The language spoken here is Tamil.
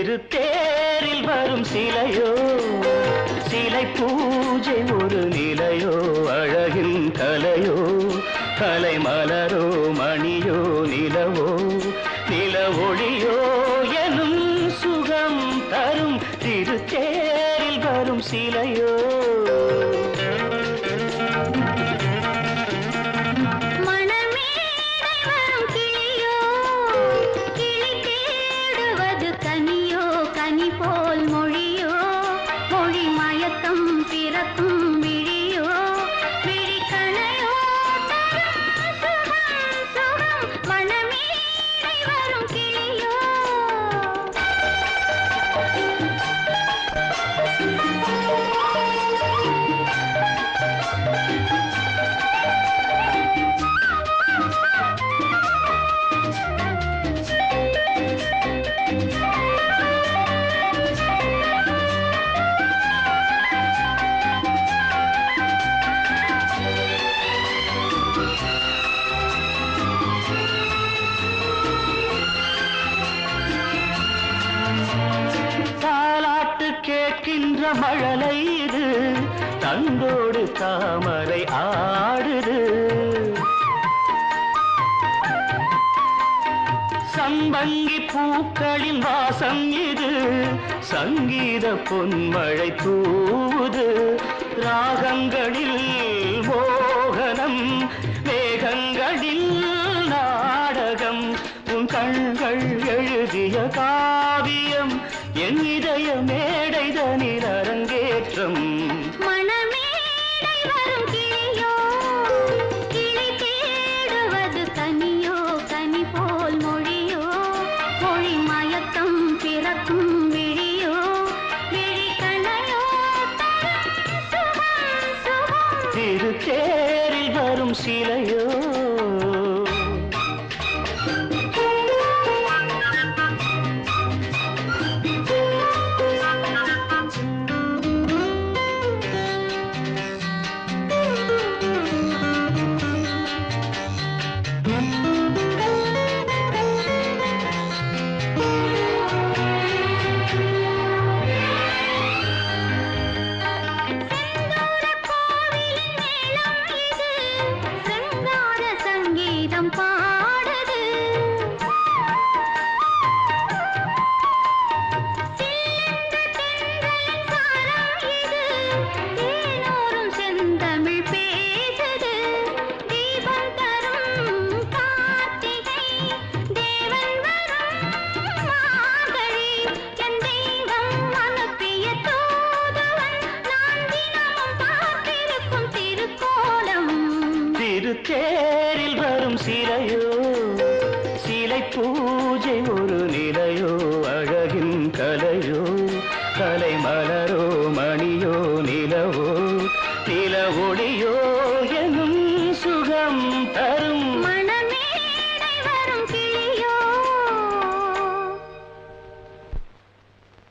திருத்தேரில் வரும் சிலையோ சிலை பூஜை ஒரு நிலையோ அழகின் கலையோ கலை மலரோ மணியோ நிலவோ நில ஒளியோ எனும் சுகம் தரும் திருத்தேரில் வரும் சிலையோ கேட்கின்ற மழலை இது தந்தோடு தாமரை ஆடுது சம்பங்கி பூக்களின் வாசம் இது சங்கீத பொன்மழை தூவுது ராகங்களில் மோகனம் மேகங்களில் நாடகம் உன் கண்கள் எழுதிய காவியம் என் இதய மேடைதனில் அரங்கேற்றம் மணமேடை வரும் கிளியோ கிளி தேடுவது கனியோ கனி போல் மொழியோ மொழி மயக்கம் பிறக்கும் விழியோ விழி கணையோ திருத்தேரில் வரும் சிலையோ